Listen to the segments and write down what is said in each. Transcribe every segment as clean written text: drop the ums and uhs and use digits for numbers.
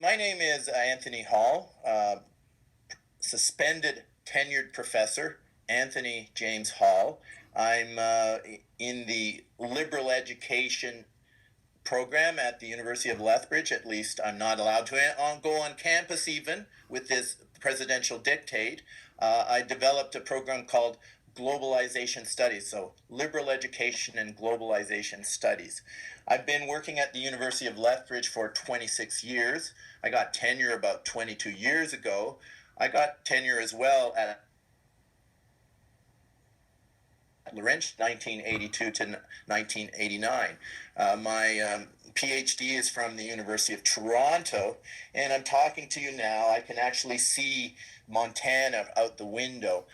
My name is Anthony Hall, suspended tenured professor Anthony James Hall. I'm in the liberal education program at the University of Lethbridge. At least I'm not allowed to go on campus even with this presidential dictate. I developed a program called Globalization Studies, so liberal education and globalization studies. I've been working at the University of Lethbridge for 26 years. I got tenure about 22 years ago. I got tenure as well at Laurentian, 1982 to 1989. My PhD is from the University of Toronto, and I'm talking to you now. I can actually see Montana out the window.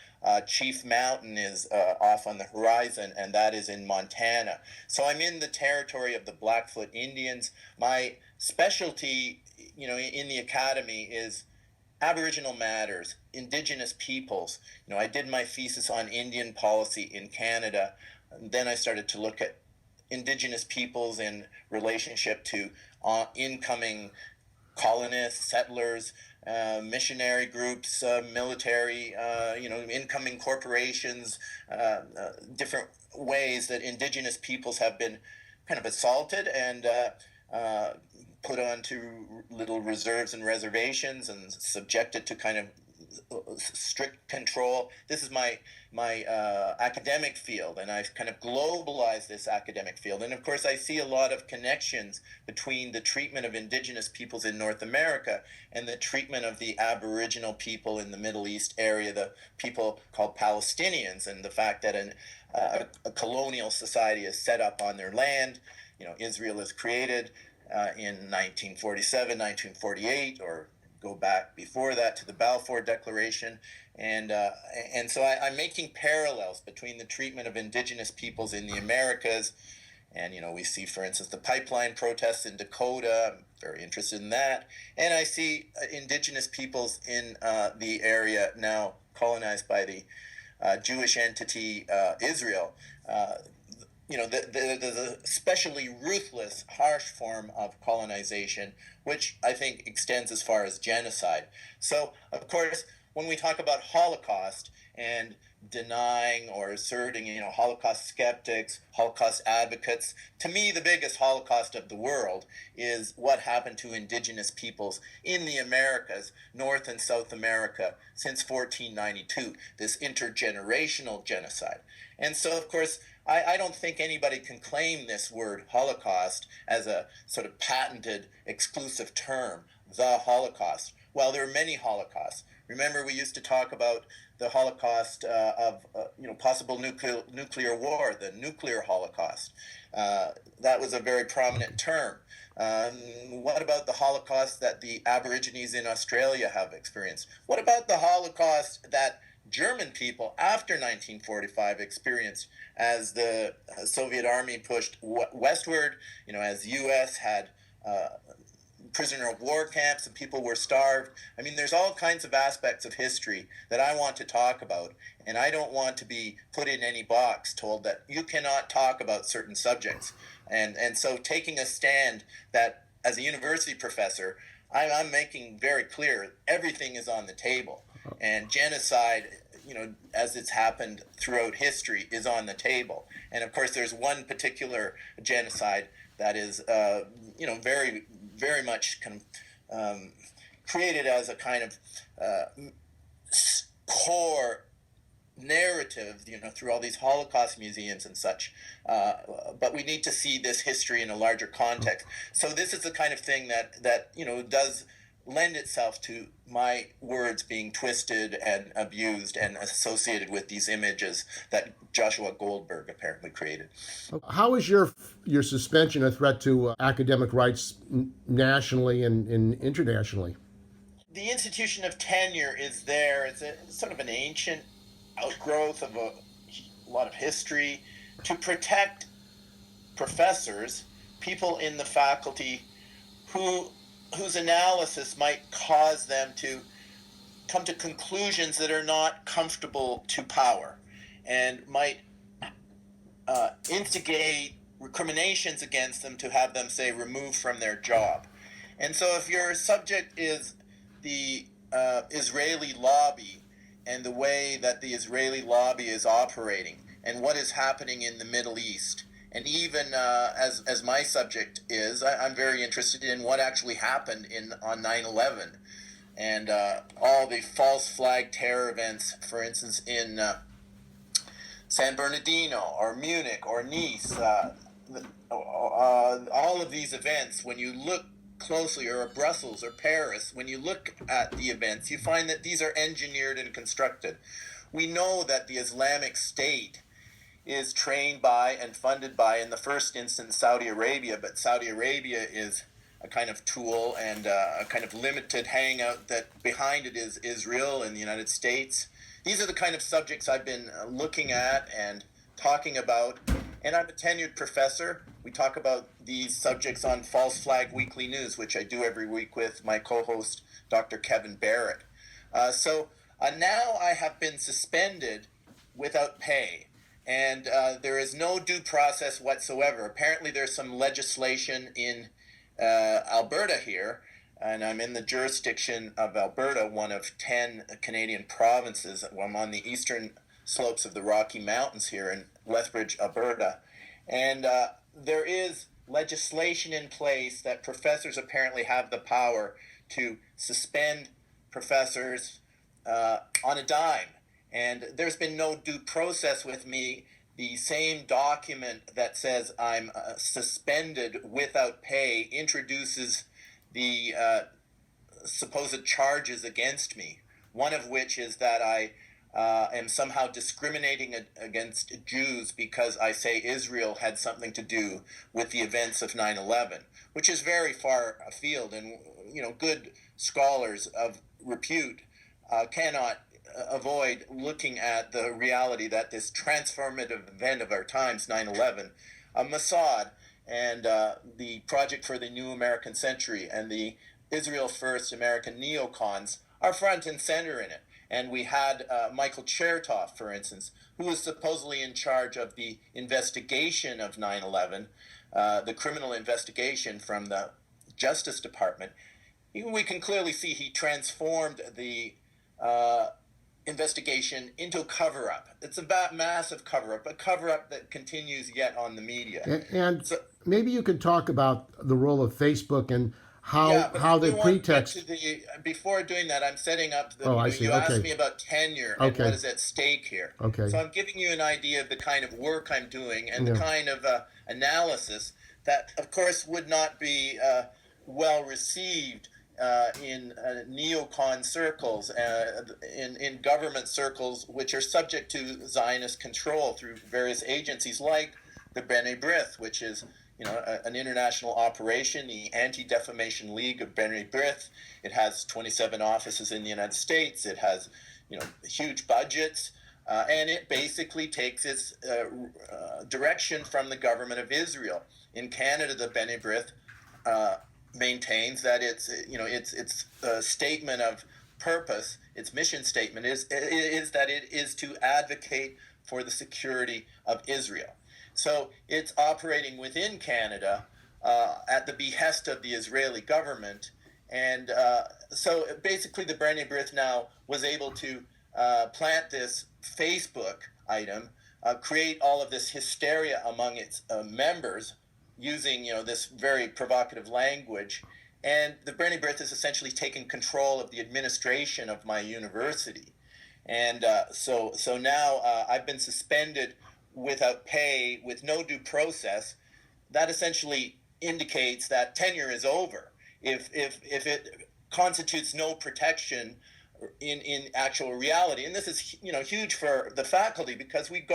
Chief Mountain is off on the horizon, and that is in Montana. So I'm in the territory of the Blackfoot Indians. My specialty, in the academy is Aboriginal matters, Indigenous peoples. I did my thesis on Indian policy in Canada. And then I started to look at Indigenous peoples in relationship to incoming colonists, settlers, missionary groups, military, incoming corporations, different ways that Indigenous peoples have been kind of assaulted and put onto little reserves and reservations and subjected to kind of strict control. This is my academic field, and I've kind of globalized this academic field. And of course, I see a lot of connections between the treatment of Indigenous peoples in North America and the treatment of the Aboriginal people in the Middle East area, the people called Palestinians, and the fact that a colonial society is set up on their land. Israel is created in 1947, 1948, or go back before that to the Balfour Declaration. And so I'm making parallels between the treatment of Indigenous peoples in the Americas. And, we see, for instance, the pipeline protests in Dakota. I'm very interested in that. And I see Indigenous peoples in the area now colonized by the Jewish entity Israel. The especially ruthless, harsh form of colonization, which I think extends as far as genocide. So, of course, when we talk about Holocaust and denying or asserting, Holocaust skeptics, Holocaust advocates, to me, the biggest Holocaust of the world is what happened to Indigenous peoples in the Americas, North and South America, since 1492, this intergenerational genocide. And so, of course, I don't think anybody can claim this word Holocaust as a sort of patented, exclusive term, the Holocaust. Well, there are many Holocausts. Remember, we used to talk about the Holocaust of possible nuclear war, the nuclear Holocaust. That was a very prominent term. What about the Holocaust that the Aborigines in Australia have experienced? What about the Holocaust that German people after 1945 experienced as the Soviet army pushed westward, as the U.S. had prisoner of war camps and people were starved. I mean, there's all kinds of aspects of history that I want to talk about, and I don't want to be put in any box told that you cannot talk about certain subjects. And so taking a stand that as a university professor, I'm making very clear everything is on the table. And genocide, as it's happened throughout history, is on the table. And of course, there's one particular genocide that is, very, very much created as a kind of core narrative, through all these Holocaust museums and such. But we need to see this history in a larger context. So this is the kind of thing that does lend itself to my words being twisted and abused and associated with these images that Joshua Goldberg apparently created. How is your suspension a threat to academic rights nationally and internationally? The institution of tenure is there. It's sort of an ancient outgrowth of a lot of history to protect professors, people in the faculty whose analysis might cause them to come to conclusions that are not comfortable to power and might instigate recriminations against them to have them, say, removed from their job. And so if your subject is the Israeli lobby and the way that the Israeli lobby is operating and what is happening in the Middle East, and even as my subject is, I'm very interested in what actually happened on 9/11 and all the false flag terror events, for instance, in San Bernardino or Munich or Nice, all of these events, when you look closely, or Brussels or Paris, when you look at the events, you find that these are engineered and constructed. We know that the Islamic State is trained by and funded by, in the first instance, Saudi Arabia, but Saudi Arabia is a kind of tool and a kind of limited hangout that behind it is Israel and the United States. These are the kind of subjects I've been looking at and talking about. And I'm a tenured professor. We talk about these subjects on False Flag Weekly News, which I do every week with my co-host, Dr. Kevin Barrett. So now I have been suspended without pay. And there is no due process whatsoever. Apparently there's some legislation in Alberta here, and I'm in the jurisdiction of Alberta, one of 10 Canadian provinces. I'm on the eastern slopes of the Rocky Mountains here in Lethbridge, Alberta. And there is legislation in place that professors apparently have the power to suspend professors on a dime. And there's been no due process with me. The same document that says I'm suspended without pay introduces the supposed charges against me, one of which is that I am somehow discriminating against Jews because I say Israel had something to do with the events of 9/11, which is very far afield, and good scholars of repute cannot avoid looking at the reality that this transformative event of our times, 9/11, Mossad and the Project for the New American Century and the Israel First American neocons are front and center in it. And we had Michael Chertoff, for instance, who was supposedly in charge of the investigation of 9/11, the criminal investigation from the Justice Department. We can clearly see he transformed the investigation into a cover-up. It's a massive cover-up, a cover-up that continues yet on the media. And So, maybe you could talk about the role of Facebook and yeah, but how I the do want to get pretext. to before doing that, I'm setting up Oh, I see. you asked Okay. me about tenure and what Okay. is at stake here. Okay. So I'm giving you an idea of the kind of work I'm doing and the Yeah. kind of analysis that, of course, would not be well received in neocon circles, in government circles, which are subject to Zionist control through various agencies like the B'nai B'rith, which is an international operation, the Anti-Defamation League of B'nai B'rith. It has 27 offices in the United States. It has huge budgets. And it basically takes its direction from the government of Israel. In Canada, the B'nai B'rith maintains that its statement of purpose, its mission statement is that it is to advocate for the security of Israel. So it's operating within Canada at the behest of the Israeli government, and so basically the B'nai B'rith now was able to plant this Facebook item, create all of this hysteria among its members, using this very provocative language, and the B'nai B'rith has essentially taken control of the administration of my university, and so now I've been suspended without pay, with no due process. That essentially indicates that tenure is over. If it constitutes no protection in actual reality, and this is huge for the faculty, because we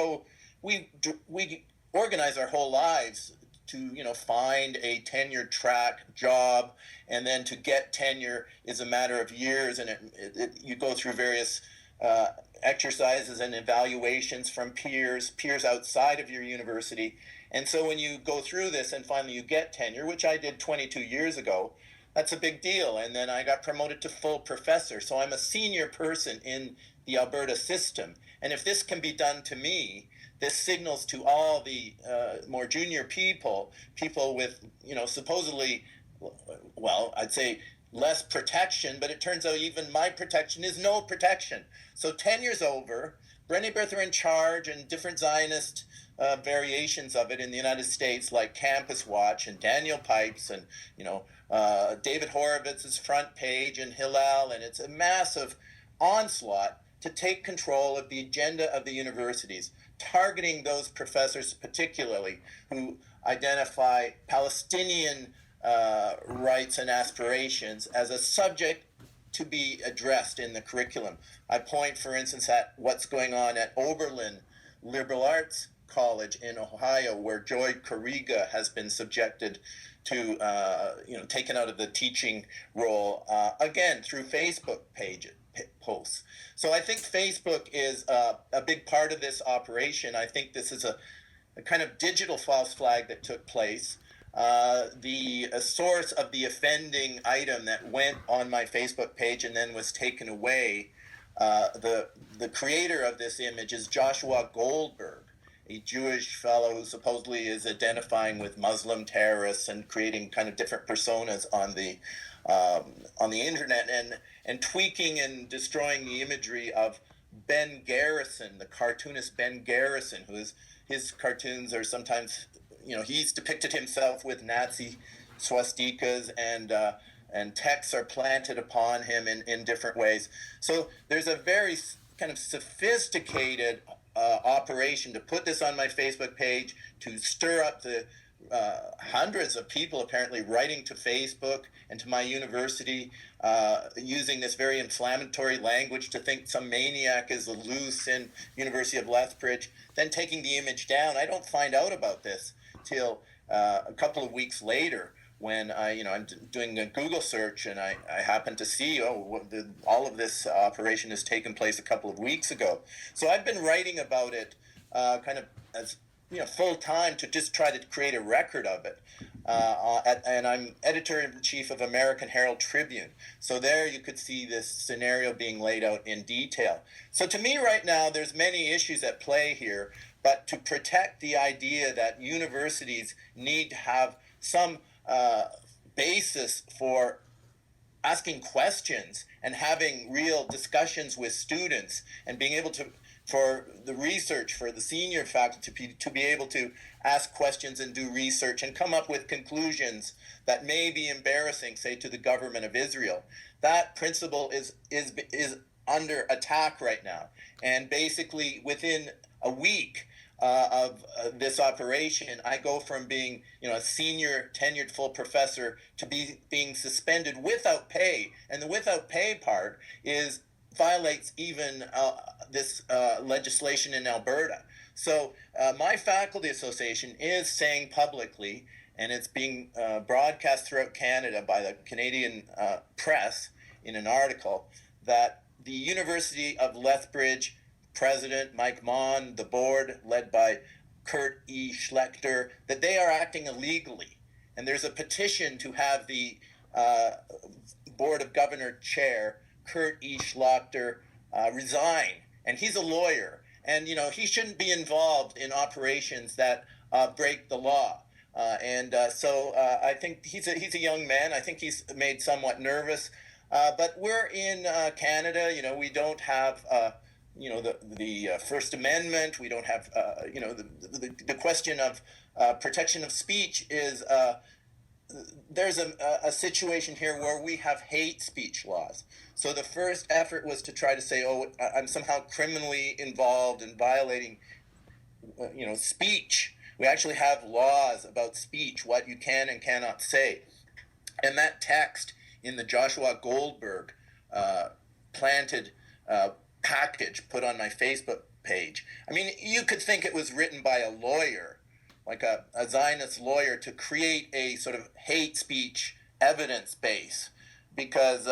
organize our whole lives to find a tenure track job, and then to get tenure is a matter of years, and you go through various exercises and evaluations from peers outside of your university. And so when you go through this and finally you get tenure, which I did 22 years ago, that's a big deal. And then I got promoted to full professor. So I'm a senior person in the Alberta system. And if this can be done to me, this signals to all the more junior people with supposedly well, I'd say less protection, but it turns out even my protection is no protection. So Tenure's over. B'nai B'rith are in charge, and different Zionist variations of it in the United States, like Campus Watch and Daniel Pipes, and David Horowitz's front page and Hillel, and it's a massive onslaught to take control of the agenda of the universities, targeting those professors particularly who identify Palestinian rights and aspirations as a subject to be addressed in the curriculum. I point, for instance, at what's going on at Oberlin Liberal Arts College in Ohio, where Joy Kariga has been subjected to, taken out of the teaching role, again, through Facebook posts. So I think Facebook is a big part of this operation. I think this is a kind of digital false flag that took place. The source of the offending item that went on my Facebook page and then was taken away, the creator of this image is Joshua Goldberg, a Jewish fellow who supposedly is identifying with Muslim terrorists and creating kind of different personas on the internet and tweaking and destroying the imagery of Ben Garrison, the cartoonist Ben Garrison, his cartoons are sometimes, he's depicted himself with Nazi swastikas, and texts are planted upon him in different ways. So there's a very kind of sophisticated operation to put this on my Facebook page, to stir up the hundreds of people apparently writing to Facebook and to my university, using this very inflammatory language to think some maniac is loose in University of Lethbridge, then taking the image down. I don't find out about this till a couple of weeks later, when I'm doing a Google search, and I happen to see, all of this operation has taken place a couple of weeks ago. So I've been writing about it kind of as full time, to just try to create a record of it. And I'm editor-in-chief of American Herald Tribune. So there you could see this scenario being laid out in detail. So to me right now, there's many issues at play here, but to protect the idea that universities need to have some basis for asking questions and having real discussions with students, and being able to, for the research, for the senior faculty to be able to ask questions and do research and come up with conclusions that may be embarrassing, say, to the government of Israel. That principle is under attack right now. And basically within a week of this operation, I go from being a senior tenured full professor to being suspended without pay. And the without pay part violates even this legislation in Alberta. So my faculty association is saying publicly, and it's being broadcast throughout Canada by the Canadian press in an article, that the University of Lethbridge president Mike Mon, the board led by Kurt E. Schlechter, that they are acting illegally. And there's a petition to have the Board of Governor chair, Kurt E. Schlechter, resign. And he's a lawyer. And, he shouldn't be involved in operations that break the law. So I think he's a young man. I think he's made somewhat nervous. But we're in Canada. We don't have the First Amendment. We don't have the question of protection of speech is there's a situation here where we have hate speech laws. So the first effort was to try to say, I'm somehow criminally involved in violating speech. We actually have laws about speech, what you can and cannot say. And that text in the Joshua Goldberg planted package put on my Facebook page. I mean, you could think it was written by a lawyer, like a Zionist lawyer, to create a sort of hate speech evidence base, because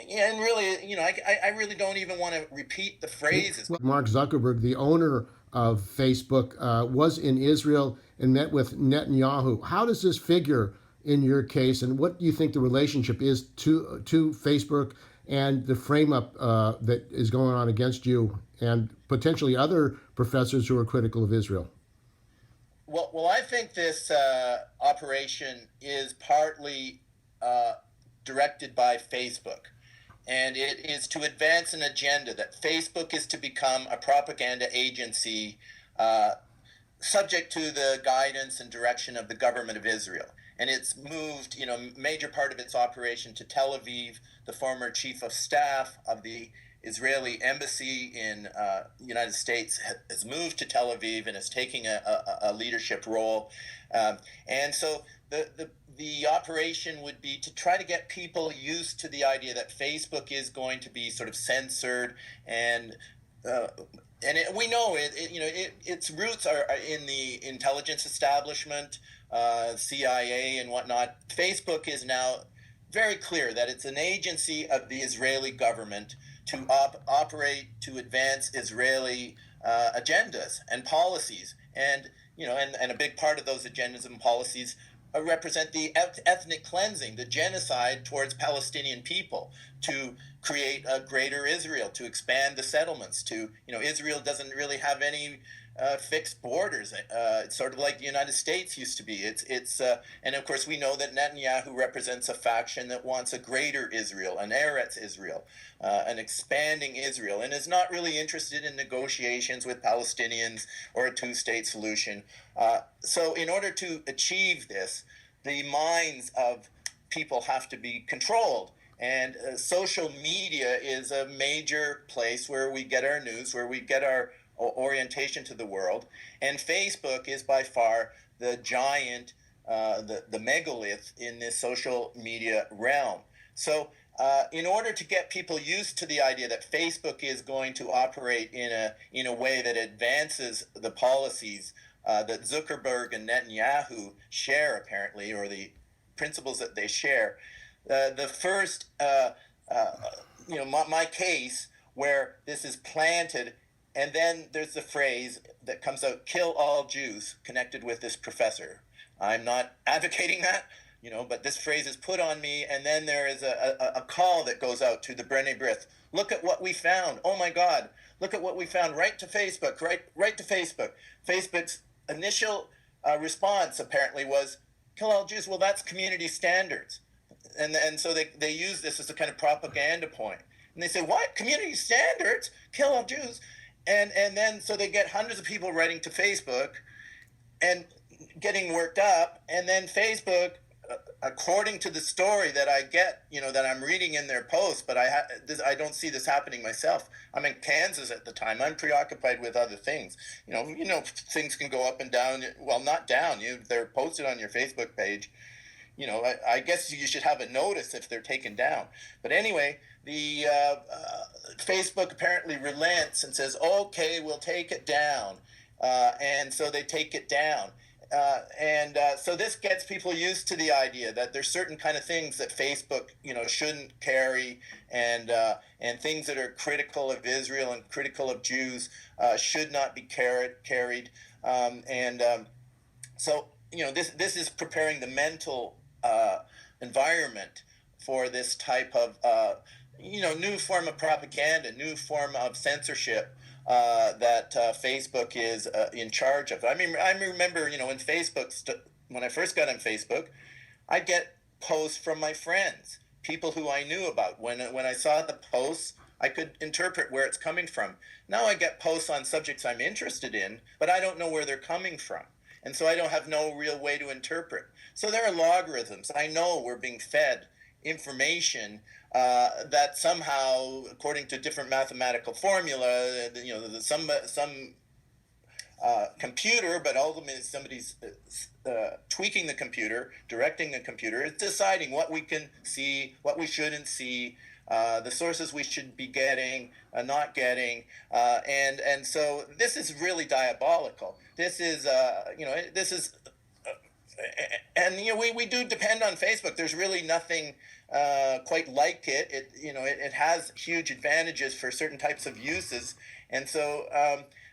and really, I really don't even want to repeat the phrases. Mark Zuckerberg, the owner of Facebook, was in Israel and met with Netanyahu. How does this figure in your case, and what do you think the relationship is to Facebook and the frame-up that is going on against you and potentially other professors who are critical of Israel? Well, I think this operation is partly uh, directed by Facebook, and it is to advance an agenda that Facebook is to become a propaganda agency uh, subject to the guidance and direction of the government of Israel. And it's moved, major part of its operation to Tel Aviv. The former chief of staff of the Israeli embassy in United States has moved to Tel Aviv and is taking a leadership role. And so the operation would be to try to get people used to the idea that Facebook is going to be sort of censored and uh, we know its roots are in the intelligence establishment, CIA and whatnot. Facebook is now very clear that it's an agency of the Israeli government to operate to advance Israeli agendas and policies, and a big part of those agendas and policies represent the ethnic cleansing, the genocide towards Palestinian people, to create a greater Israel, to expand the settlements, Israel doesn't really have any fixed borders. It's sort of like the United States used to be. And of course we know that Netanyahu represents a faction that wants a greater Israel, an Eretz Israel, an expanding Israel, and is not really interested in negotiations with Palestinians or a two-state solution. So in order to achieve this, the minds of people have to be controlled. And social media is a major place where we get our news, where we get our orientation to the world. And Facebook is by far the giant, the megalith in this social media realm. So in order to get people used to the idea that Facebook is going to operate in a way that advances the policies that Zuckerberg and Netanyahu share, apparently, or the principles that they share, the first, my case where this is planted, and then there's the phrase that comes out, "kill all Jews," connected with this professor. I'm not advocating that, but this phrase is put on me, and then there is a call that goes out to the B'nai B'rith. Look at what we found. Oh my God, look at what we found. Right to Facebook, right to Facebook. Facebook's initial response apparently was, "kill all Jews." Well, that's community standards. And so they use this as a kind of propaganda point. And they say, what? Community standards? Kill all Jews? And then so they get hundreds of people writing to Facebook and getting worked up. And then Facebook, according to the story that I get, that I'm reading in their posts, but I don't see this happening myself. I'm in Kansas at the time. I'm preoccupied with other things. Things can go up and down. Well, not down. They're posted on your Facebook page. I guess you should have a notice if they're taken down. But anyway, the Facebook apparently relents and says, okay, we'll take it down. And so they take it down. So this gets people used to the idea that there's certain kind of things that Facebook, shouldn't carry, and things that are critical of Israel and critical of Jews should not be carried. So this is preparing the mental environment for this type of new form of propaganda, new form of censorship that Facebook is in charge of. I mean, I remember when I first got on Facebook, I'd get posts from my friends, people who I knew about. When I saw the posts, I could interpret where it's coming from. Now I get posts on subjects I'm interested in, but I don't know where they're coming from. And so I don't have no real way to interpret. So there are logarithms. I know we're being fed information that somehow, according to different mathematical formula, some computer, but ultimately somebody's tweaking the computer, directing the computer, is deciding what we can see, what we shouldn't see, the sources we should be getting, not getting, and so this is really diabolical. This is we do depend on Facebook. There's really nothing quite like it. It has huge advantages for certain types of uses, and so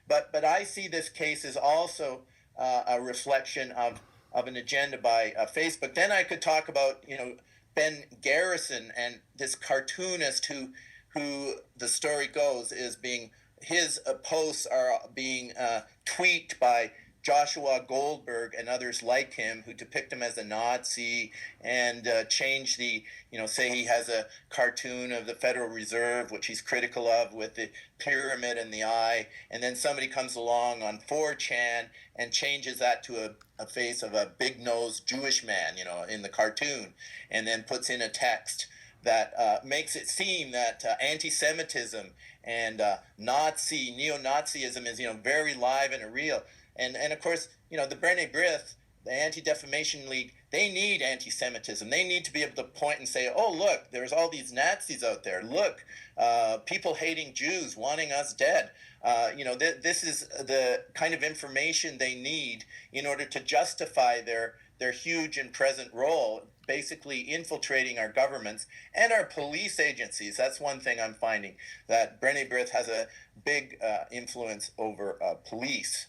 but I see this case as also a reflection of an agenda by Facebook. Then I could talk about Ben Garrison and this cartoonist who the story goes is being his posts are being tweaked by Joshua Goldberg and others like him who depict him as a Nazi and change the, say he has a cartoon of the Federal Reserve, which he's critical of, with the pyramid and the eye, and then somebody comes along on 4chan and changes that to a face of a big-nosed Jewish man, in the cartoon, and then puts in a text that makes it seem that anti-Semitism and neo-Nazism is, very live and real. And of course, the B'nai B'rith, the Anti-Defamation League, they need anti-Semitism. They need to be able to point and say, oh, look, there's all these Nazis out there. Look, people hating Jews, wanting us dead. This is the kind of information they need in order to justify their huge and present role, basically infiltrating our governments and our police agencies. That's one thing I'm finding, that B'nai B'rith has a big influence over police.